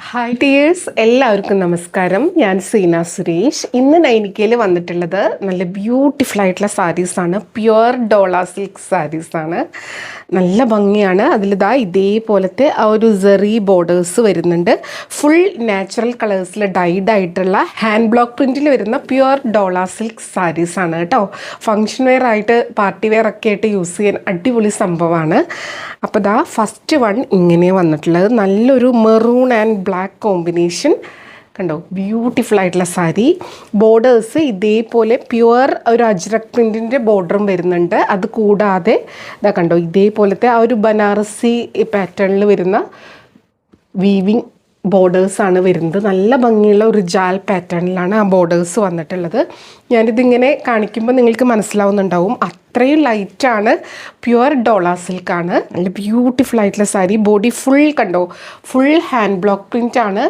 Hi dears, എല്ലാവർക്കും നമസ്കാരം. ഞാൻ സീന സുരേഷ്. ഇന്ന് നൈനിക്കയിൽ വന്നിട്ടുള്ളത് നല്ല ബ്യൂട്ടിഫുൾ ആയിട്ടുള്ള സാരീസാണ്. Pure ഡോള silk സാരീസാണ്. നല്ല ഭംഗിയാണ്. അതിലിതാ ഇതേപോലത്തെ ആ ഒരു സെറി ബോർഡേഴ്സ് വരുന്നുണ്ട്. ഫുൾ നാച്ചുറൽ കളേഴ്സിൽ ഡൈഡ് ആയിട്ടുള്ള ഹാൻഡ് ബ്ലോക്ക് പ്രിൻറ്റിൽ വരുന്ന പ്യുവർ ഡോള സിൽക്ക് സാരീസാണ് കേട്ടോ. ഫങ്ഷൻ വെയർ ആയിട്ട് പാർട്ടി വെയർ ഒക്കെ ആയിട്ട് യൂസ് ചെയ്യാൻ അടിപൊളി സംഭവമാണ്. അപ്പോൾ ദാ ഫസ്റ്റ് വൺ ഇങ്ങനെ വന്നിട്ടുള്ളത് നല്ലൊരു മെറൂൺ ആൻഡ് ബ്ലാക്ക് കോമ്പിനേഷൻ കണ്ടോ. ബ്യൂട്ടിഫുൾ ആയിട്ടുള്ള സാരി. ബോർഡേഴ്സ് ഇതേപോലെ പ്യുവർ ഒരു അജ്രക് പ്രിൻറ്റിൻ്റെ ബോർഡറും വരുന്നുണ്ട്. അത് കൂടാതെ ഇതാ കണ്ടോ, ഇതേപോലത്തെ ആ ഒരു ബനാറസി പാറ്റേണിൽ വരുന്ന വീവിങ് ബോർഡേഴ്സാണ് വരുന്നത്. നല്ല ഭംഗിയുള്ള ഒരു ജാൽ പാറ്റേണിലാണ് ആ ബോർഡേഴ്സ് വന്നിട്ടുള്ളത്. ഞാനിതിങ്ങനെ കാണിക്കുമ്പോൾ നിങ്ങൾക്ക് മനസ്സിലാവുന്നുണ്ടാവും, അത്രയും ലൈറ്റാണ്. പ്യുവർ ഡോള സിൽക്കാണ്. നല്ല ബ്യൂട്ടിഫുൾ ആയിട്ടുള്ള സാരി. ബോഡി ഫുൾ കണ്ടോ, ഫുൾ ഹാൻഡ് ബ്ലോക്ക് പ്രിൻ്റ് ആണ്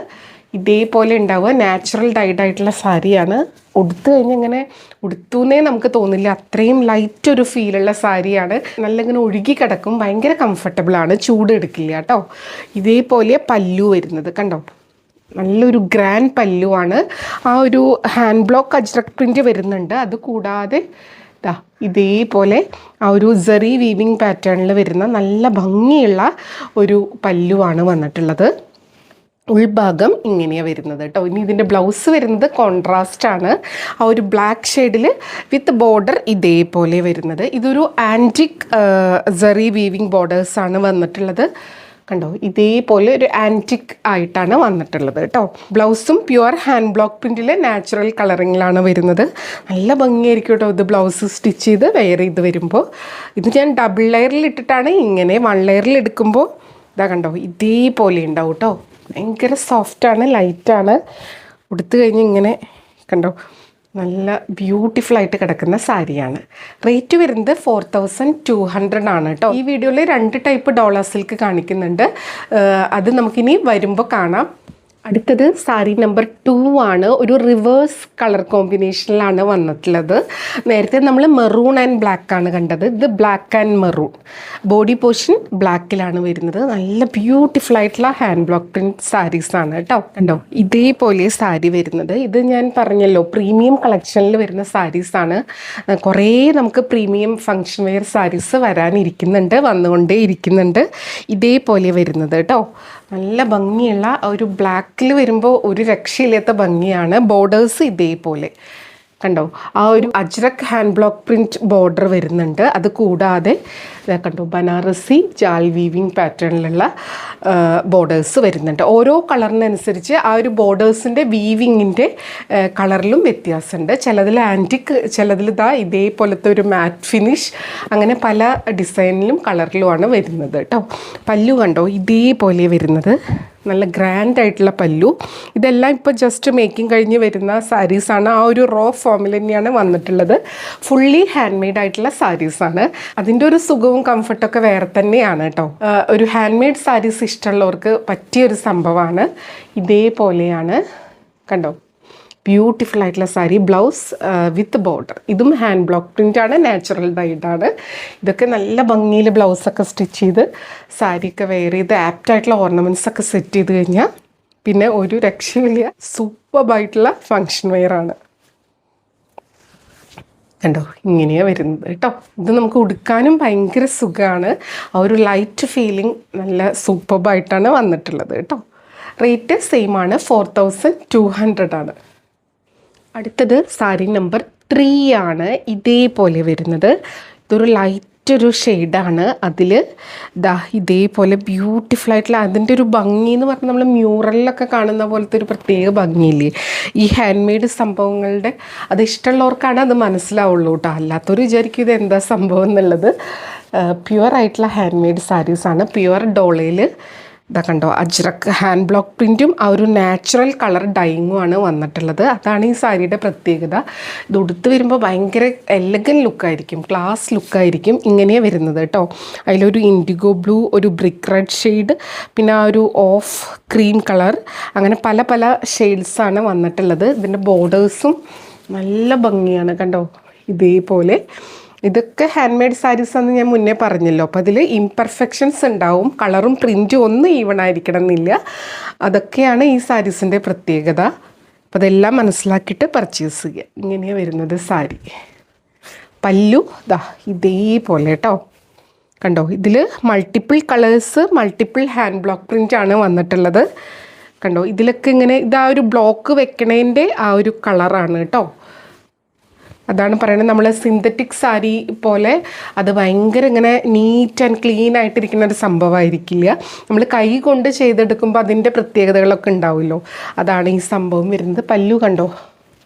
ഇതേപോലെ ഉണ്ടാവുക. നാച്ചുറൽ ഡൈഡ് ആയിട്ടുള്ള സാരിയാണ്. ഉടുത്തു കഴിഞ്ഞാൽ ഇങ്ങനെ ഉടുത്തുന്നേ നമുക്ക് തോന്നില്ല, അത്രയും ലൈറ്റ് ഒരു ഫീലുള്ള സാരിയാണ്. നല്ല ഇങ്ങനെ ഒഴുകി കിടക്കും, ഭയങ്കര കംഫർട്ടബിളാണ്, ചൂട് എടുക്കില്ല കേട്ടോ. ഇതേപോലെ പല്ലു വരുന്നത് കണ്ടോ, നല്ലൊരു ഗ്രാൻഡ് പല്ലുവാണ്. ആ ഒരു ഹാൻഡ് ബ്ലോക്ക് അജ്രക് പ്രിൻ്റ് വരുന്നുണ്ട്. അത് കൂടാതെ ഇതേപോലെ ആ ഒരു സെറി വീവിങ് പാറ്റേണിൽ വരുന്ന നല്ല ഭംഗിയുള്ള ഒരു പല്ലുവാണ് വന്നിട്ടുള്ളത്. ഉൾഭാഗം ഇങ്ങനെയാണ് വരുന്നത് കേട്ടോ. ഇനി ഇതിൻ്റെ ബ്ലൗസ് വരുന്നത് കോൺട്രാസ്റ്റ് ആണ്. ആ ഒരു ബ്ലാക്ക് ഷെയ്ഡിൽ വിത്ത് ബോർഡർ ഇതേപോലെ വരുന്നത്. ഇതൊരു ആൻറ്റിക് സെറി വീവിങ് ബോർഡേഴ്സാണ് വന്നിട്ടുള്ളത് കണ്ടോ. ഇതേപോലെ ഒരു ആൻറ്റിക് ആയിട്ടാണ് വന്നിട്ടുള്ളത് കേട്ടോ. ബ്ലൗസും പ്യുവർ ഹാൻഡ് ബ്ലോക്ക് പ്രിൻറ്റിൽ നാച്ചുറൽ കളറിങ്ങിലാണ് വരുന്നത്. നല്ല ഭംഗിയായിരിക്കും കേട്ടോ ഇത് ബ്ലൗസ് സ്റ്റിച്ച് ചെയ്ത് വെയർ ചെയ്ത് വരുമ്പോൾ. ഇത് ഞാൻ ഡബിൾ ലെയറിൽ ഇട്ടിട്ടാണ് ഇങ്ങനെ. വൺ ലെയറിൽ എടുക്കുമ്പോൾ ഇതാ കണ്ടോ ഇതേപോലെ ഉണ്ടാവും കേട്ടോ. ഭയങ്കര സോഫ്റ്റാണ്, ലൈറ്റാണ്. ഉടുത്തു കഴിഞ്ഞ് ഇങ്ങനെ കണ്ടോ നല്ല ബ്യൂട്ടിഫുൾ ആയിട്ട് കിടക്കുന്ന സാരിയാണ്. റേറ്റ് വരുന്നത് 4200 ആണ് കേട്ടോ. ഈ വീഡിയോയിൽ 2 ടൈപ്പ് ഡോള സിൽക്ക് കാണിക്കുന്നുണ്ട്. അത് നമുക്കിനി വരുമ്പോൾ കാണാം. അടുത്തത് സാരി നമ്പർ 2 ആണ്. ഒരു റിവേഴ്സ് കളർ കോമ്പിനേഷനിലാണ് വന്നിട്ടുള്ളത്. നേരത്തെ നമ്മൾ മെറൂൺ ആൻഡ് ബ്ലാക്ക് ആണ് കണ്ടത്. ഇത് black and maroon. Body portion ബ്ലാക്കിലാണ് വരുന്നത്. നല്ല ബ്യൂട്ടിഫുൾ ആയിട്ടുള്ള ഹാൻഡ് ബ്ലോക്ക് പ്രിൻറ്റ് സാരീസാണ് കേട്ടോ. കണ്ടോ ഇതേപോലെ സാരി വരുന്നത്. ഇത് ഞാൻ പറഞ്ഞല്ലോ പ്രീമിയം കളക്ഷനിൽ വരുന്ന സാരീസാണ്. കുറേ നമുക്ക് പ്രീമിയം ഫങ്ഷൻ വെയർ സാരീസ് വരാനിരിക്കുന്നുണ്ട്, വന്നുകൊണ്ടേ ഇരിക്കുന്നുണ്ട്. ഇതേപോലെ വരുന്നത് കേട്ടോ. നല്ല ഭംഗിയുള്ള ഒരു ബ്ലാക്കിൽ വരുമ്പോൾ ഒരു രക്ഷയില്ലാത്ത ഭംഗിയാണ്. ബോർഡേഴ്സ് ഇതേപോലെ കണ്ടോ, ആ ഒരു ajrak hand block print border വരുന്നുണ്ട്. അത് കൂടാതെ കണ്ടോ ബനാറസി ജാൽ വീവിങ് പാറ്റേണിലുള്ള ബോർഡേഴ്സ് വരുന്നുണ്ട്. ഓരോ കളറിനനുസരിച്ച് ആ ഒരു ബോർഡേഴ്സിൻ്റെ വീവിങ്ങിൻ്റെ കളറിലും വ്യത്യാസമുണ്ട്. ചിലതിൽ ആൻറ്റിക്, ചിലതിൽ ഇതേപോലത്തെ ഒരു മാറ്റ് ഫിനിഷ്, അങ്ങനെ പല ഡിസൈനിലും കളറിലുമാണ് വരുന്നത് കേട്ടോ. പല്ലു കണ്ടോ ഇതേപോലെ വരുന്നത്. നല്ല ഗ്രാൻഡ് ആയിട്ടുള്ള പല്ലു. ഇതെല്ലാം ഇപ്പോൾ ജസ്റ്റ് മേക്കിംഗ് കഴിഞ്ഞ് വരുന്ന സാരീസാണ്. ആ ഒരു റോ ഫോമിൽ തന്നെയാണ് വന്നിട്ടുള്ളത്. ഫുള്ളി ഹാൻഡ് മെയ്ഡ് ആയിട്ടുള്ള സാരീസാണ്. അതിൻ്റെ ഒരു സുഖവും കംഫർട്ടൊക്കെ വേറെ തന്നെയാണ് കേട്ടോ. ഒരു ഹാൻഡ് മെയ്ഡ് സാരീസ് ഇഷ്ടമുള്ളവർക്ക് പറ്റിയൊരു സംഭവമാണ്. ഇതേപോലെയാണ് കണ്ടോ ബ്യൂട്ടിഫുൾ ആയിട്ടുള്ള സാരി. Blouse with border. ഇതും ഹാൻഡ് ബ്ലോക്ക് പ്രിൻ്റ് ആണ്, നാച്ചുറൽ ഡൈഡാണ്. ഇതൊക്കെ നല്ല ഭംഗിയിൽ ബ്ലൗസൊക്കെ സ്റ്റിച്ച് ചെയ്ത് സാരിയൊക്കെ വെയർ ചെയ്ത് ആപ്റ്റായിട്ടുള്ള ഓർണമെൻറ്റ്സ് ഒക്കെ സെറ്റ് ചെയ്ത് കഴിഞ്ഞാൽ പിന്നെ ഒരു രക്ഷയില്ല. സൂപ്പർബായിട്ടുള്ള ഫങ്ഷൻ വെയർ ആണ്. കണ്ടോ ഇങ്ങനെയാണ് വരുന്നത് കേട്ടോ. ഇത് നമുക്ക് ഉടുക്കാനും ഭയങ്കര സുഖമാണ്. ആ ഒരു ലൈറ്റ് ഫീലിംഗ് നല്ല സൂപ്പർബായിട്ടാണ് വന്നിട്ടുള്ളത് കേട്ടോ. റേറ്റ് സെയിം ആണ്, 4200 ആണ്. അടുത്തത് സാരി നമ്പർ 3 ആണ്. ഇതേപോലെ വരുന്നത്. ഇതൊരു ലൈറ്റൊരു ഷെയ്ഡാണ്. അതിൽ ഇതേപോലെ ബ്യൂട്ടിഫുൾ ആയിട്ടുള്ള അതിൻ്റെ ഒരു ഭംഗി എന്ന് പറഞ്ഞാൽ നമ്മൾ മ്യൂറലിലൊക്കെ കാണുന്ന പോലത്തെ ഒരു പ്രത്യേക ഭംഗിയില്ലേ ഈ ഹാൻഡ് മെയ്ഡ് സംഭവങ്ങളുടെ. അത് ഇഷ്ടമുള്ളവർക്കാണ് അത് മനസ്സിലാവുള്ളൂ കേട്ടോ. അല്ലാത്തവർ വിചാരിക്കും ഇത് എന്താ സംഭവം എന്നുള്ളത്. പ്യുവർ ആയിട്ടുള്ള ഹാൻഡ് മെയ്ഡ് സാരീസാണ്. പ്യുവർ ഡോളയിൽ ഇതാ കണ്ടോ അജ്രക് ഹാൻഡ് ബ്ലോക്ക് പ്രിൻറ്റും ആ ഒരു നാച്ചുറൽ കളർ ഡൈങ്ങുമാണ് വന്നിട്ടുള്ളത്. അതാണ് ഈ സാരിയുടെ പ്രത്യേകത. ഇത് ഉടുത്ത് വരുമ്പോൾ ഭയങ്കര എലഗൻ ലുക്കായിരിക്കും, ക്ലാസ് ലുക്കായിരിക്കും. ഇങ്ങനെയാണ് വരുന്നത് കേട്ടോ. അതിലൊരു ഇൻഡിഗോ ബ്ലൂ, ഒരു ബ്രിക്ക് റെഡ് ഷെയ്ഡ്, പിന്നെ ആ ഒരു ഓഫ് ക്രീം കളർ, അങ്ങനെ പല പല ഷെയ്ഡ്സാണ് വന്നിട്ടുള്ളത്. ഇതിൻ്റെ ബോർഡേഴ്സും നല്ല ഭംഗിയാണ് കണ്ടോ ഇതേപോലെ. ഇതൊക്കെ ഹാൻഡ് മെയ്ഡ് സാരീസ് എന്ന് ഞാൻ മുന്നേ പറഞ്ഞല്ലോ. അപ്പോൾ അതിൽ ഇംപെർഫെക്ഷൻസ് ഉണ്ടാവും, കളറും പ്രിൻറ്റും ഒന്നും ഈവൺ ആയിരിക്കണം എന്നില്ല. അതൊക്കെയാണ് ഈ സാരീസിൻ്റെ പ്രത്യേകത. അപ്പോൾ അതെല്ലാം മനസ്സിലാക്കിയിട്ട് പർച്ചേസ് ചെയ്യുക. ഇങ്ങനെയാണ് വരുന്നത് സാരി. പല്ലു ദാ ഇതേപോലെ കേട്ടോ, കണ്ടോ. ഇതിൽ multiple colours, multiple hand block പ്രിൻ്റാണ് വന്നിട്ടുള്ളത്. കണ്ടോ, ഇതിലൊക്കെ ഇങ്ങനെ ഇതാ ഒരു ബ്ലോക്ക് വെക്കണേൻ്റെ ആ ഒരു കളറാണ് കേട്ടോ. അതാണ് പറയുന്നത്, നമ്മൾ സിന്തറ്റിക് സാരി പോലെ അത് ഭയങ്കര ഇങ്ങനെ നീറ്റ് ആൻഡ് ക്ലീൻ ആയിട്ടിരിക്കുന്ന ഒരു സംഭവമായിരിക്കില്ല. നമ്മൾ കൈ കൊണ്ട് ചെയ്തെടുക്കുമ്പോൾ അതിൻ്റെ പ്രത്യേകതകളൊക്കെ ഉണ്ടാവുമല്ലോ, അതാണ് ഈ സംഭവം വരുന്നത്. പല്ലു കണ്ടോ,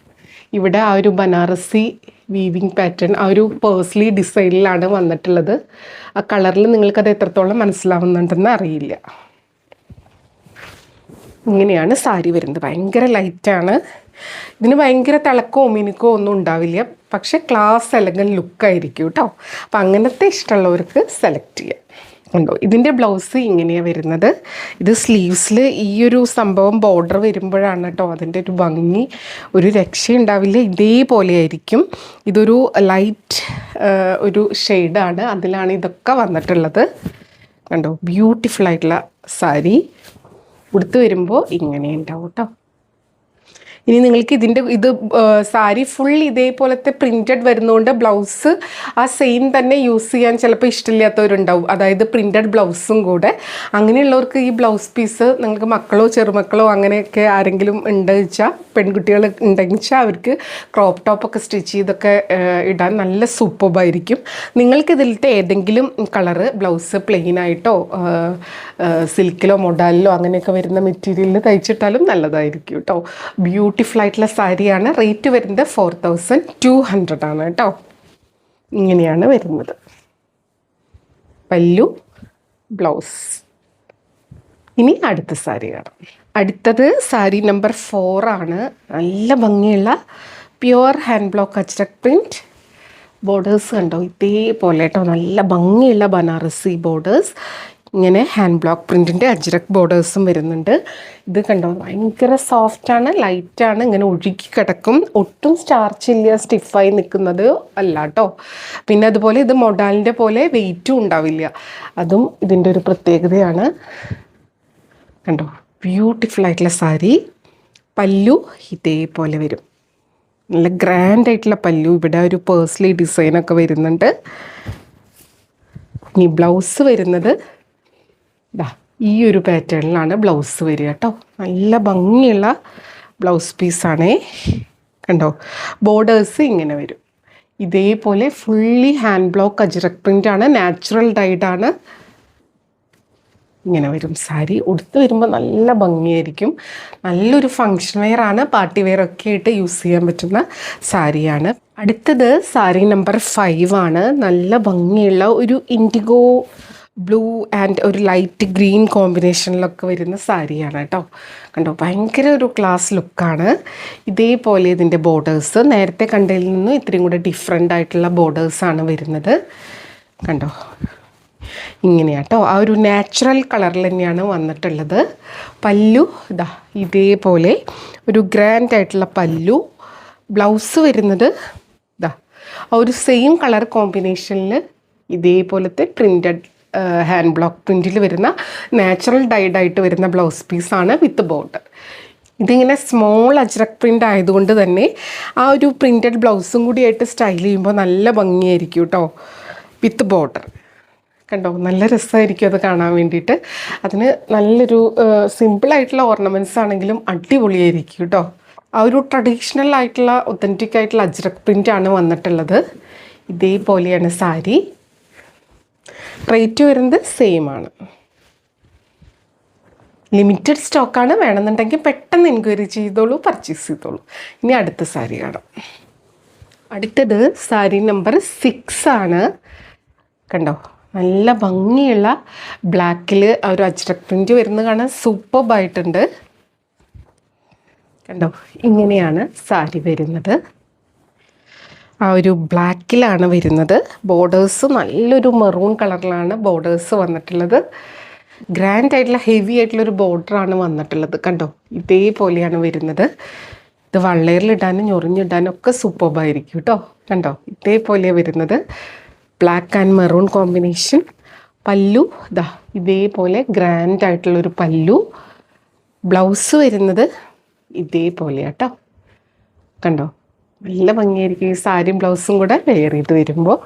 ഇവിടെ ആ ഒരു ബനാറസി വീവിങ് പാറ്റേൺ, ആ ഒരു പേഴ്സ്ലി ഡിസൈനിലാണ് വന്നിട്ടുള്ളത്. ആ കളറിൽ നിങ്ങൾക്കത് എത്രത്തോളം മനസ്സിലാവുന്നുണ്ടെന്ന് അറിയില്ല. ഇങ്ങനെയാണ് സാരി വരുന്നത്. ഭയങ്കര ലൈറ്റാണ്. ഇതിന് ഭയങ്കര തിളക്കമോ മിനുക്കോ ഒന്നും ഉണ്ടാവില്ല, പക്ഷെ ക്ലാസ് എലഗൻറ്റ് ലുക്കായിരിക്കും കേട്ടോ. അപ്പം അങ്ങനത്തെ ഇഷ്ടമുള്ളവർക്ക് സെലക്ട് ചെയ്യാം. ഉണ്ടോ, ഇതിൻ്റെ ബ്ലൗസ് ഇങ്ങനെയാണ് വരുന്നത്. ഇത് സ്ലീവ്സിൽ ഈ ഒരു സംഭവം ബോർഡർ വരുമ്പോഴാണ് കേട്ടോ അതിൻ്റെ ഒരു ഭംഗി, ഒരു രക്ഷയുണ്ടാവില്ല. ഇതേപോലെ ആയിരിക്കും. ഇതൊരു ലൈറ്റ് ഒരു ഷെയ്ഡാണ്, അതിലാണ് ഇതൊക്കെ വന്നിട്ടുള്ളത്. കണ്ടോ, ബ്യൂട്ടിഫുൾ ആയിട്ടുള്ള സാരി. ഉടുത്ത് വരുമ്പോൾ ഇങ്ങനെ ഉണ്ടാവും കേട്ടോ. ഇനി നിങ്ങൾക്ക് ഇത് സാരി ഫുൾ ഇതേപോലത്തെ പ്രിൻറ്റഡ് വരുന്നതുകൊണ്ട് ബ്ലൗസ് ആ സെയിം തന്നെ യൂസ് ചെയ്യാൻ ചിലപ്പോൾ ഇഷ്ടമില്ലാത്തവരുണ്ടാവും, അതായത് പ്രിൻറ്റഡ് ബ്ലൗസും കൂടെ. അങ്ങനെയുള്ളവർക്ക് ഈ ബ്ലൗസ് പീസ് നിങ്ങൾക്ക് മക്കളോ ചെറുമക്കളോ അങ്ങനെയൊക്കെ ആരെങ്കിലും ഉണ്ട് വെച്ചാൽ, പെൺകുട്ടികൾ ഉണ്ടെങ്കിൽ വെച്ചാൽ അവർക്ക് ക്രോപ്പ് ടോപ്പൊക്കെ സ്റ്റിച്ച് ചെയ്തൊക്കെ ഇടാൻ നല്ല സൂപ്പർബായിരിക്കും. നിങ്ങൾക്ക് ഇതിലത്തെ ഏതെങ്കിലും കളറ് ബ്ലൗസ് പ്ലെയിനായിട്ടോ സിൽക്കിലോ മൊഡാലിലോ അങ്ങനെയൊക്കെ വരുന്ന മെറ്റീരിയലിൽ തയ്ച്ചിട്ടാലും നല്ലതായിരിക്കും കേട്ടോ. ബ്യൂട്ടിഫുൾ ആയിട്ടുള്ള സാരിയാണ്. റേറ്റ് വരുന്നത് 4200 ആണ് കേട്ടോ. ഇങ്ങനെയാണ് വരുന്നത് പല്ലു, ബ്ലൗസ്. ഇനി അടുത്ത സാരി കാണാം. അടുത്തത് സാരി നമ്പർ 4 ആണ്. നല്ല ഭംഗിയുള്ള pure hand block ajrak print. Borders കണ്ടോ, ഇതേപോലെ കേട്ടോ, നല്ല ഭംഗിയുള്ള ബനാറസി ബോർഡേഴ്സ്. ഇങ്ങനെ ഹാൻഡ് ബ്ലോക്ക് പ്രിൻറ്റിൻ്റെ അജ്രക് ബോർഡേഴ്സും വരുന്നുണ്ട്. ഇത് കണ്ടോ, ഭയങ്കര സോഫ്റ്റാണ്, ലൈറ്റാണ്, ഇങ്ങനെ ഒഴുകി കിടക്കും. ഒട്ടും സ്റ്റാർച്ചില്ല, സ്റ്റിഫായി നിൽക്കുന്നത് അല്ല കേട്ടോ. പിന്നെ അതുപോലെ ഇത് മൊഡാലിൻ്റെ പോലെ വെയിറ്റും ഉണ്ടാവില്ല, അതും ഇതിൻ്റെ ഒരു പ്രത്യേകതയാണ്. കണ്ടോ, ബ്യൂട്ടിഫുൾ ആയിട്ടുള്ള സാരി. പല്ലു ഇതേപോലെ വരും, നല്ല ഗ്രാൻഡ് ആയിട്ടുള്ള പല്ലു. ഇവിടെ ഒരു പേഴ്സ്ലി ഡിസൈനൊക്കെ വരുന്നുണ്ട്. ഇനി ബ്ലൗസ് വരുന്നത് ഈ ഒരു പാറ്റേണിലാണ് ബ്ലൗസ് വരിക കേട്ടോ. നല്ല ഭംഗിയുള്ള ബ്ലൗസ് പീസാണേ. കണ്ടോ, ബോർഡേഴ്സ് ഇങ്ങനെ വരും. ഇതേപോലെ ഫുള്ളി ഹാൻഡ് ബ്ലോക്ക് അജ്രക് പ്രിൻ്റാണ്, നാച്ചുറൽ ഡൈഡാണ്. ഇങ്ങനെ വരും സാരി. ഉടുത്ത് വരുമ്പോൾ നല്ല ഭംഗിയായിരിക്കും. നല്ലൊരു ഫങ്ഷൻ വെയർ ആണ്, പാർട്ടി വെയർ ഒക്കെ ആയിട്ട് യൂസ് ചെയ്യാൻ പറ്റുന്ന സാരിയാണ്. അടുത്തത് സാരി നമ്പർ 5 ആണ്. നല്ല ഭംഗിയുള്ള ഒരു ഇൻഡിഗോ ബ്ലൂ ആൻഡ് ഒരു ലൈറ്റ് ഗ്രീൻ കോമ്പിനേഷനിലൊക്കെ വരുന്ന സാരിയാണ് കേട്ടോ. കണ്ടോ, ഭയങ്കര ഒരു ക്ലാസ് ലുക്കാണ്. ഇതേപോലെ ഇതിൻ്റെ ബോർഡേഴ്സ് നേരത്തെ കണ്ടതിൽ നിന്നും ഇത്രയും കൂടെ ഡിഫറെൻ്റ് ആയിട്ടുള്ള ബോർഡേഴ്സാണ് വരുന്നത്. കണ്ടോ, ഇങ്ങനെയാട്ടോ, ആ ഒരു നാച്ചുറൽ കളറിൽ തന്നെയാണ് വന്നിട്ടുള്ളത്. പല്ലു ഇതേപോലെ ഒരു ഗ്രാൻഡ് ആയിട്ടുള്ള പല്ലു. ബ്ലൗസ് വരുന്നത് ആ ഒരു സെയിം കളർ കോമ്പിനേഷനിൽ ഇതേപോലത്തെ പ്രിൻറ്റഡ് ഹാൻഡ് ബ്ലോക്ക് പ്രിൻറ്റിൽ വരുന്ന നാച്ചുറൽ ഡൈഡായിട്ട് വരുന്ന ബ്ലൗസ് പീസാണ് വിത്ത് ബോർഡർ. ഇതിങ്ങനെ സ്മോൾ അജ്രക് പ്രിൻ്റ് ആയതുകൊണ്ട് തന്നെ ആ ഒരു പ്രിൻറ്റഡ് ബ്ലൗസും കൂടി ആയിട്ട് സ്റ്റൈൽ ചെയ്യുമ്പോൾ നല്ല ഭംഗിയായിരിക്കും കേട്ടോ, വിത്ത് ബോർഡർ. കണ്ടോ, നല്ല രസമായിരിക്കും അത് കാണാൻ വേണ്ടിയിട്ട്. അതിന് നല്ലൊരു സിമ്പിളായിട്ടുള്ള ഓർണമെൻറ്റ്സ് ആണെങ്കിലും അടിപൊളിയായിരിക്കും കേട്ടോ. ആ ഒരു ട്രഡീഷണൽ ആയിട്ടുള്ള ഒത്തൻറ്റിക് ആയിട്ടുള്ള അജ്രക് പ്രിൻ്റാണ് വന്നിട്ടുള്ളത്. ഇതേപോലെയാണ് സാരി. റേറ്റ് വരുന്നത് സെയിം ആണ്. ലിമിറ്റഡ് സ്റ്റോക്കാണ്, വേണമെന്നുണ്ടെങ്കിൽ പെട്ടെന്ന് എൻക്വയറി ചെയ്തോളൂ, പർച്ചേസ് ചെയ്തോളൂ. ഇനി അടുത്ത സാരി കാണാം. അടുത്തത് സാരി നമ്പർ 6 ആണ്. കണ്ടോ, നല്ല ഭംഗിയുള്ള ബ്ലാക്കിൽ ആ ഒരു അജ്രക് പ്രിൻറ്റ് വരുന്നത് കാണാൻ സൂപ്പർബായിട്ടുണ്ട്. കണ്ടോ, ഇങ്ങനെയാണ് സാരി വരുന്നത്. ആ ഒരു ബ്ലാക്കിലാണ് വരുന്നത്. ബോർഡേഴ്സ് നല്ലൊരു മെറൂൺ കളറിലാണ് ബോർഡേഴ്സ് വന്നിട്ടുള്ളത്. ഗ്രാൻഡ് ആയിട്ടുള്ള ഹെവി ആയിട്ടുള്ളൊരു ബോർഡറാണ് വന്നിട്ടുള്ളത്. കണ്ടോ, ഇതേപോലെയാണ് വരുന്നത്. ഇത് വള്ളേറിലിടാനും ഞൊറിഞ്ഞിടാനും ഒക്കെ സൂപ്പർബായിരിക്കും കേട്ടോ. കണ്ടോ, ഇതേപോലെ വരുന്നത് ബ്ലാക്ക് ആൻഡ് മെറൂൺ കോമ്പിനേഷൻ. പല്ലു ഇതാ ഇതേപോലെ ഗ്രാൻഡ് ആയിട്ടുള്ളൊരു പല്ലു. ബ്ലൗസ് വരുന്നത് ഇതേപോലെ കേട്ടോ. കണ്ടോ, നല്ല ഭംഗിയായിരിക്കും ഈ സാരിയും ബ്ലൗസും കൂടെ വെയർ ചെയ്ത് വരുമ്പോൾ.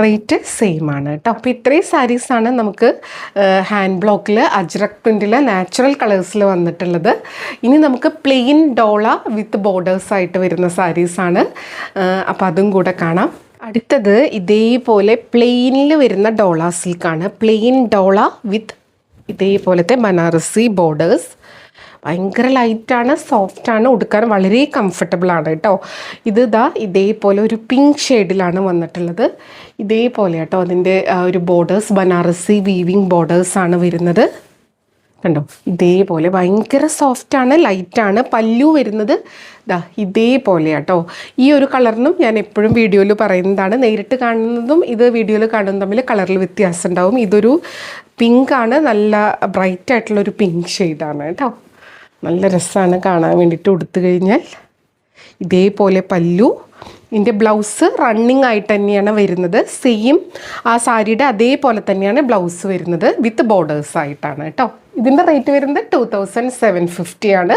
റേറ്റ് സെയിം ആണ് കേട്ടോ. അപ്പോൾ ഇത്രയും സാരീസാണ് നമുക്ക് ഹാൻഡ് ബ്ലോക്കിൽ അജ്രക് പ്രിൻറ്റിൽ നാച്ചുറൽ കളേഴ്സിൽ വന്നിട്ടുള്ളത്. ഇനി നമുക്ക് പ്ലെയിൻ ഡോള വിത്ത് ബോർഡേഴ്സ് ആയിട്ട് വരുന്ന സാരീസാണ്. അപ്പോൾ അതും കൂടെ കാണാം. അടുത്തത് ഇതേപോലെ പ്ലെയിനിൽ വരുന്ന ഡോള സിൽക്കാണ്. പ്ലെയിൻ ഡോള വിത്ത് ഇതേപോലത്തെ ബനാറസി ബോർഡേഴ്സ്. ഭയങ്കര ലൈറ്റാണ്, സോഫ്റ്റാണ്, ഉടുക്കാൻ വളരെ കംഫർട്ടബിളാണ് കേട്ടോ. ഇതേപോലെ ഒരു പിങ്ക് ഷെയ്ഡിലാണ് വന്നിട്ടുള്ളത്. ഇതേപോലെ കേട്ടോ അതിൻ്റെ ഒരു ബോർഡേഴ്സ് ബനാറസി വീവിങ് ബോർഡേഴ്സാണ് വരുന്നത്. കണ്ടോ, ഇതേപോലെ ഭയങ്കര സോഫ്റ്റാണ്, ലൈറ്റാണ്. പല്ലു വരുന്നത് ഇതേപോലെ കേട്ടോ. ഈ ഒരു കളറിനും ഞാൻ എപ്പോഴും വീഡിയോയിൽ പറയുന്നതാണ്, നേരിട്ട് കാണുന്നതും ഇത് വീഡിയോയിൽ കാണുന്നതും തമ്മിൽ കളറിൽ വ്യത്യാസം ഉണ്ടാവും. ഇതൊരു പിങ്കാണ്, നല്ല ബ്രൈറ്റ് ആയിട്ടുള്ളൊരു പിങ്ക് ഷെയ്ഡാണ് കേട്ടോ. നല്ല രസമാണ് കാണാൻ വേണ്ടിയിട്ട് ഉടുത്തു കഴിഞ്ഞാൽ. ഇതേപോലെ പല്ലു. ഇതിൻ്റെ ബ്ലൗസ് റണ്ണിങ് ആയിട്ട് തന്നെയാണ് വരുന്നത്. സെയിം ആ സാരിയുടെ അതേപോലെ തന്നെയാണ് ബ്ലൗസ് വരുന്നത്, വിത്ത് ബോർഡേഴ്സ് ആയിട്ടാണ് കേട്ടോ. ഇതിൻ്റെ റേറ്റ് വരുന്നത് 2750 ആണ്,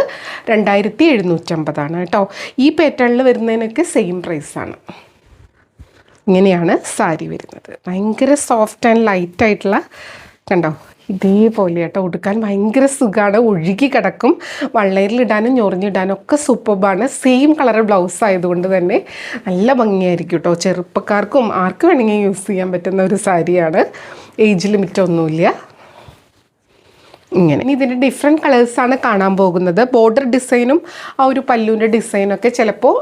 2750 കേട്ടോ. ഈ പാറ്റേണിൽ വരുന്നതിനൊക്കെ സെയിം പ്രൈസാണ്. ഇങ്ങനെയാണ് സാരി വരുന്നത്. ഭയങ്കര സോഫ്റ്റ് ആൻഡ് ലൈറ്റ് ആയിട്ടുള്ള, കണ്ടോ ഇതേപോലെ കേട്ടോ. ഉടുക്കാൻ ഭയങ്കര സുഖമാണ്, ഒഴുകി കിടക്കും. വള്ളേരിലിടാനും ഞൊറിഞ്ഞിടാനും ഒക്കെ സൂപ്പർബാണ്. സെയിം കളർ ബ്ലൗസ് ആയതുകൊണ്ട് തന്നെ നല്ല ഭംഗിയായിരിക്കും കേട്ടോ. ചെറുപ്പക്കാർക്കും ആർക്ക് വേണമെങ്കിൽ യൂസ് ചെയ്യാൻ പറ്റുന്ന ഒരു സാരിയാണ്. ഏജ് ലിമിറ്റ് ഒന്നുമില്ല. ഇങ്ങനെ ഇതിൻ്റെ ഡിഫറെൻറ്റ് കളേഴ്സാണ് കാണാൻ പോകുന്നത്. ബോർഡർ ഡിസൈനും ആ ഒരു പല്ലുവിൻ്റെ ഡിസൈനൊക്കെ ചിലപ്പോൾ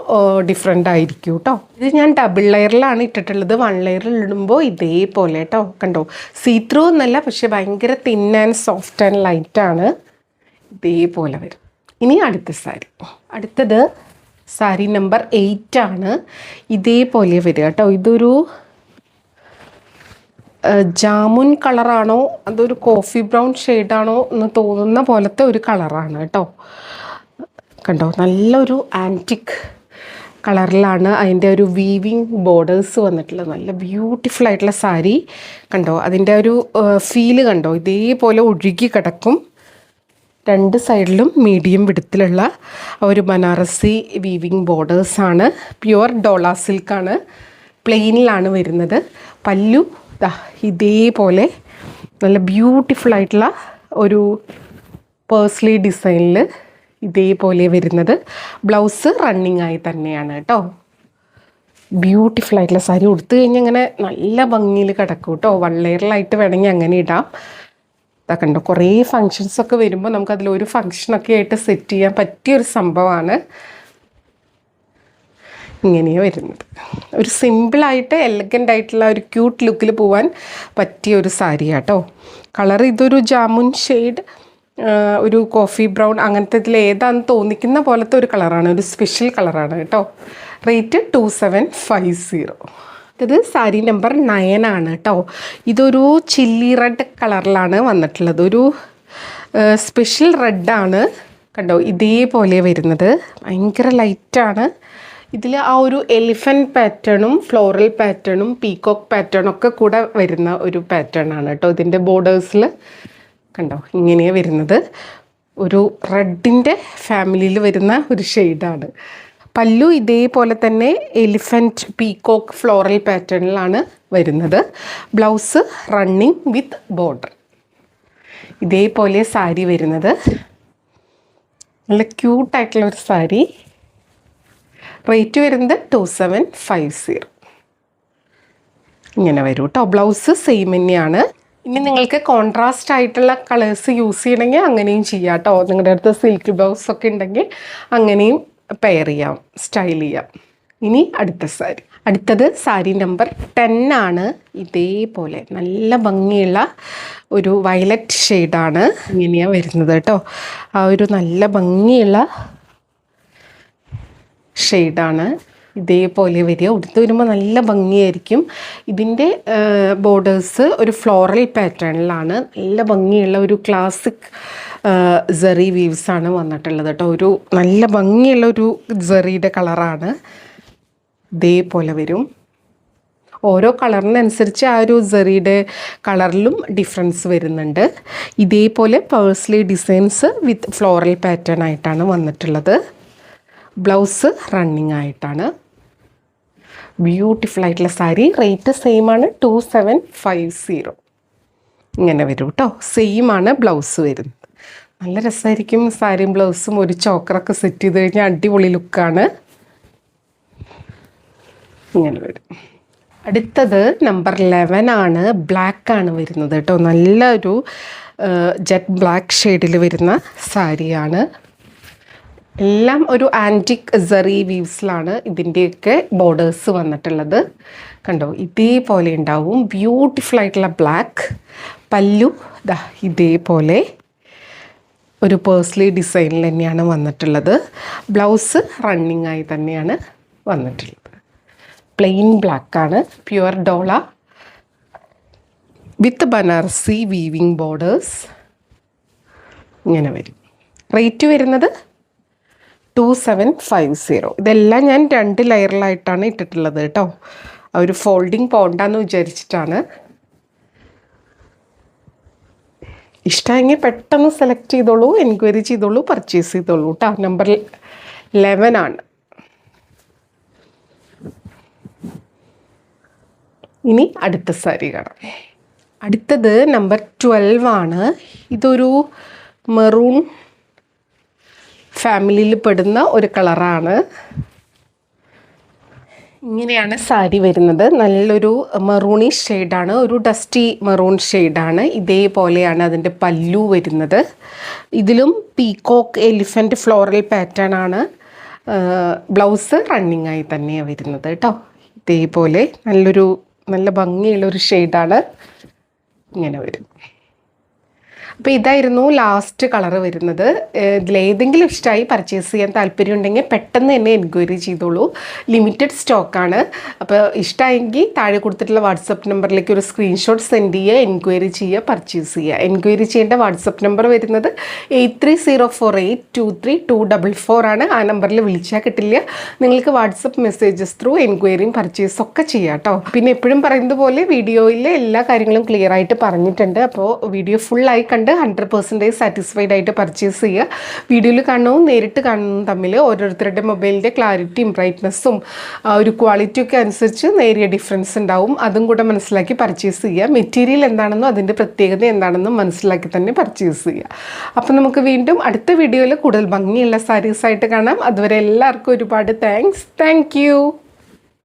ഡിഫറെൻ്റ് ആയിരിക്കും കേട്ടോ. ഇത് ഞാൻ ഡബിൾ ലെയറിലാണ് ഇട്ടിട്ടുള്ളത്. 1 ലെയറിൽ ഇടുമ്പോൾ ഇതേപോലെ കേട്ടോ. കണ്ടോ, സീത്രൂ എന്നല്ല, പക്ഷേ ഭയങ്കര തിൻ ആൻഡ് സോഫ്റ്റ് ആൻഡ് ലൈറ്റാണ്. ഇതേപോലെ വരും. ഇനി അടുത്ത സാരി. അടുത്തത് സാരി നമ്പർ 8 ആണ്. ഇതേപോലെ വരിക കേട്ടോ. ഇതൊരു ജാമുൻ കളറാണോ അതൊരു കോഫി ബ്രൗൺ ഷെയ്ഡാണോ എന്ന് തോന്നുന്ന പോലത്തെ ഒരു കളറാണ് കേട്ടോ. കണ്ടോ, നല്ലൊരു ആൻറ്റിക് കളറിലാണ് അതിൻ്റെ ഒരു വീവിങ് ബോർഡേഴ്സ് വന്നിട്ടുള്ളത്. നല്ല ബ്യൂട്ടിഫുൾ ആയിട്ടുള്ള സാരി. കണ്ടോ, അതിൻ്റെ ഒരു ഫീല് കണ്ടോ. ഇതേപോലെ ഒഴുകി കിടക്കും. 2 സൈഡിലും മീഡിയം വിഡ്ത്തിലുള്ള ഒരു ബനാറസി വീവിങ് ബോർഡേഴ്സാണ്. പ്യുവർ ഡോള സിൽക്കാണ്. പ്ലെയിനിലാണ് വരുന്നത്. പല്ലു ഇതേപോലെ നല്ല ബ്യൂട്ടിഫുൾ ആയിട്ടുള്ള ഒരു പേഴ്സ്ലി ഡിസൈനിൽ ഇതേപോലെ വരുന്നത്. ബ്ലൗസ് റണ്ണിങ് ആയി തന്നെയാണ് കേട്ടോ. ബ്യൂട്ടിഫുൾ ആയിട്ടുള്ള സാരി ഉടുത്തു കഴിഞ്ഞാൽ ഇങ്ങനെ നല്ല ഭംഗിയിൽ കിടക്കും കേട്ടോ. 1 ലെയറിലായിട്ട് വേണമെങ്കിൽ അങ്ങനെ ഇടാം. കണ്ടോ, കുറേ ഫങ്ഷൻസൊക്കെ വരുമ്പോൾ നമുക്കതിലൊരു ഫങ്ഷനൊക്കെ ആയിട്ട് സെറ്റ് ചെയ്യാൻ പറ്റിയൊരു സംഭവമാണ്. ഇങ്ങനെയാണ് വരുന്നത്. ഒരു സിമ്പിളായിട്ട് എലഗൻ്റ് ആയിട്ടുള്ള ഒരു ക്യൂട്ട് ലുക്കിൽ പോകാൻ പറ്റിയ ഒരു സാരി കേട്ടോ. കളർ ഇതൊരു ജാമുൻ ഷെയ്ഡ്, ഒരു കോഫി ബ്രൗൺ, അങ്ങനത്തെ ഇതിൽ ഏതാണെന്ന് തോന്നിക്കുന്ന പോലത്തെ ഒരു കളറാണ്. ഒരു സ്പെഷ്യൽ കളറാണ് കേട്ടോ. റേറ്റ് 2750. ഇത് സാരി നമ്പർ 9 ആണ് കേട്ടോ. ഇതൊരു ചില്ലി റെഡ് കളറിലാണ് വന്നിട്ടുള്ളത്. ഒരു സ്പെഷ്യൽ റെഡാണ്. കണ്ടോ, ഇതേപോലെ വരുന്നത്. ഭയങ്കര ലൈറ്റാണ്. ഇതിൽ ആ ഒരു എലിഫൻറ്റ് പാറ്റേണും ഫ്ലോറൽ പാറ്റേണും പീകോക്ക് പാറ്റേണും ഒക്കെ കൂടെ വരുന്ന ഒരു പാറ്റേൺ ആണ് കേട്ടോ. ഇതിൻ്റെ ബോർഡേഴ്സിൽ കണ്ടോ ഇങ്ങനെയാണ് വരുന്നത്. ഒരു റെഡിൻ്റെ ഫാമിലിയിൽ വരുന്ന ഒരു ഷെയ്ഡാണ്. പല്ലു ഇതേപോലെ തന്നെ എലിഫൻറ്റ് പീകോക്ക് ഫ്ലോറൽ പാറ്റേണിലാണ് വരുന്നത്. ബ്ലൗസ് റണ്ണിങ് വിത്ത് ബോർഡർ. ഇതേപോലെ സാരി വരുന്നത്. നല്ല ക്യൂട്ടായിട്ടുള്ളൊരു സാരി. റേറ്റ് വരുന്നത് 2750. ഇങ്ങനെ വരും കേട്ടോ. ബ്ലൗസ് സെയിം തന്നെയാണ്. ഇനി നിങ്ങൾക്ക് കോൺട്രാസ്റ്റ് ആയിട്ടുള്ള കളേഴ്സ് യൂസ് ചെയ്യണമെങ്കിൽ അങ്ങനെയും ചെയ്യാം കേട്ടോ. നിങ്ങളുടെ അടുത്ത് സിൽക്ക് ബ്ലൗസൊക്കെ ഉണ്ടെങ്കിൽ അങ്ങനെയും പെയർ ചെയ്യാം, സ്റ്റൈൽ ചെയ്യാം. ഇനി അടുത്ത സാരി. അടുത്തത് സാരി നമ്പർ 10 ആണ്. ഇതേപോലെ നല്ല ഭംഗിയുള്ള ഒരു വയലറ്റ് ഷെയ്ഡാണ്. ഇങ്ങനെയാണ് വരുന്നത് കേട്ടോ. ആ ഒരു നല്ല ഭംഗിയുള്ള ഷെയ്ഡാണ്. ഇതേപോലെ വരിക. ഉടുത്ത് വരുമ്പോൾ നല്ല ഭംഗിയായിരിക്കും. ഇതിൻ്റെ ബോർഡേഴ്സ് ഒരു ഫ്ലോറൽ പാറ്റേണിലാണ്. നല്ല ഭംഗിയുള്ള ഒരു ക്ലാസിക് സെറി വീവ്സാണ് വന്നിട്ടുള്ളത് കേട്ടോ. ഒരു നല്ല ഭംഗിയുള്ള ഒരു സെറിയുടെ കളറാണ്. ഇതേപോലെ വരും. ഓരോ കളറിനനുസരിച്ച് ആ ഒരു സെറിയുടെ കളറിലും ഡിഫറൻസ് വരുന്നുണ്ട്. ഇതേപോലെ പേഴ്സ്ലി ഡിസൈൻസ് വിത്ത് ഫ്ലോറൽ പാറ്റേൺ ആയിട്ടാണ് വന്നിട്ടുള്ളത്. ബ്ലൗസ് റണ്ണിങ് ആയിട്ടാണ്. ബ്യൂട്ടിഫുൾ ആയിട്ടുള്ള സാരി. റേറ്റ് സെയിം ആണ്, 2750. ഇങ്ങനെ വരും കേട്ടോ. സെയിം ആണ് ബ്ലൗസ് വരുന്നത്. നല്ല രസമായിരിക്കും സാരിയും ബ്ലൗസും ഒരു ചോക്കറൊക്കെ സെറ്റ് ചെയ്ത് കഴിഞ്ഞാൽ അടിപൊളി ലുക്കാണ്. ഇങ്ങനെ വരും. അടുത്തത് നമ്പർ 11 ആണ്. ബ്ലാക്ക് ആണ് വരുന്നത് കേട്ടോ. നല്ലൊരു ജെറ്റ് ബ്ലാക്ക് ഷെയ്ഡിൽ വരുന്ന സാരിയാണ്. എല്ലാം ഒരു ആൻറ്റിക് സെറി വീവ്സിലാണ് ഇതിൻ്റെയൊക്കെ ബോർഡേഴ്സ് വന്നിട്ടുള്ളത്. കണ്ടോ, ഇതേപോലെ ഉണ്ടാവും. ബ്യൂട്ടിഫുൾ ആയിട്ടുള്ള ബ്ലാക്ക് പല്ലു. ഇതേപോലെ ഒരു പേഴ്സ്ലി ഡിസൈനിൽ തന്നെയാണ് വന്നിട്ടുള്ളത്. ബ്ലൗസ് റണ്ണിങ് ആയി തന്നെയാണ് വന്നിട്ടുള്ളത്. പ്ലെയിൻ ബ്ലാക്കാണ്. പ്യുവർ ഡോള വിത്ത് ബനാറസി വീവിങ് ബോർഡേഴ്സ്. ഇങ്ങനെ വരും. റേറ്റ് വരുന്നത് 2750. ഇതെല്ലാം ഞാൻ 2 ലെയറിലായിട്ടാണ് ഇട്ടിട്ടുള്ളത് കേട്ടോ. ഒരു ഫോൾഡിങ് പോണ്ടെന്ന് വിചാരിച്ചിട്ടാണ്. ഇഷ്ടമെങ്കിൽ പെട്ടെന്ന് സെലക്ട് ചെയ്തോളൂ, എൻക്വയറി ചെയ്തോളൂ, പർച്ചേസ് ചെയ്തോളൂ കേട്ടോ. നമ്പർ 11 ആണ്. ഇനി അടുത്ത സാരി കാണാം. അടുത്തത് നമ്പർ 12 ആണ്. ഇതൊരു മെറൂൺ ഫാമിലിയിൽ പെടുന്ന ഒരു കളറാണ്. ഇങ്ങനെയാണ് സാരി വരുന്നത്. നല്ലൊരു മെറൂണിഷ് ഷെയ്ഡാണ്. ഒരു ഡസ്റ്റി മെറൂൺ ഷെയ്ഡാണ്. ഇതേപോലെയാണ് അതിൻ്റെ പല്ലു വരുന്നത്. ഇതിലും പീകോക്ക് എലിഫൻറ്റ് ഫ്ലോറൽ പാറ്റേൺ ആണ്. ബ്ലൗസ് റണ്ണിങ് ആയി തന്നെയാണ് വരുന്നത് കേട്ടോ. ഇതേപോലെ നല്ല ഭംഗിയുള്ളൊരു ഷെയ്ഡാണ്. ഇങ്ങനെ വരും. അപ്പോൾ ഇതായിരുന്നു ലാസ്റ്റ് കളറ് വരുന്നത്. ഇതിലേതെങ്കിലും ഇഷ്ടമായി പർച്ചേസ് ചെയ്യാൻ താല്പര്യമുണ്ടെങ്കിൽ പെട്ടെന്ന് തന്നെ എൻക്വയറി ചെയ്തോളൂ. ലിമിറ്റഡ് സ്റ്റോക്കാണ്. അപ്പോൾ ഇഷ്ടമായെങ്കിൽ താഴെ കൊടുത്തിട്ടുള്ള വാട്സപ്പ് നമ്പറിലേക്ക് ഒരു സ്ക്രീൻഷോട്ട് സെൻഡ് ചെയ്യുക, എൻക്വയറി ചെയ്യുക, പർച്ചേസ് ചെയ്യുക. എൻക്വയറി ചെയ്യേണ്ട വാട്സപ്പ് നമ്പർ വരുന്നത് 8304823244 ആണ്. ആ നമ്പറിൽ വിളിച്ചാൽ കിട്ടില്ല. നിങ്ങൾക്ക് വാട്സപ്പ് മെസ്സേജസ് ത്രൂ എൻക്വയറിയും പർച്ചേസും ഒക്കെ ചെയ്യാം കേട്ടോ. പിന്നെ എപ്പോഴും പറയുന്നത് പോലെ വീഡിയോയിൽ എല്ലാ കാര്യങ്ങളും ക്ലിയർ ആയിട്ട് പറഞ്ഞിട്ടുണ്ട്. അപ്പോൾ വീഡിയോ ഫുള്ളായി കണ്ട് 100% സാറ്റിസ്ഫൈഡ് ആയിട്ട് പർച്ചേസ് ചെയ്യുക. വീഡിയോയിൽ കാണുന്നതും നേരിട്ട് കാണുന്നതും തമ്മിൽ ഓരോരുത്തരുടെ മൊബൈലിൻ്റെ ക്ലാരിറ്റിയും ബ്രൈറ്റ്നസ്സും ഒരു ക്വാളിറ്റിയൊക്കെ അനുസരിച്ച് നേരിയ ഡിഫറൻസ് ഉണ്ടാവും. അതും കൂടെ മനസ്സിലാക്കി പർച്ചേസ് ചെയ്യുക. മെറ്റീരിയൽ എന്താണെന്നോ അതിൻ്റെ പ്രത്യേകത എന്താണെന്നും മനസ്സിലാക്കി തന്നെ പർച്ചേസ് ചെയ്യുക. അപ്പോൾ നമുക്ക് വീണ്ടും അടുത്ത വീഡിയോയിൽ കൂടുതൽ ഭംഗിയുള്ള സാരീസായിട്ട് കാണാം. അതുവരെ എല്ലാവർക്കും ഒരുപാട് താങ്ക്സ്. Thank you.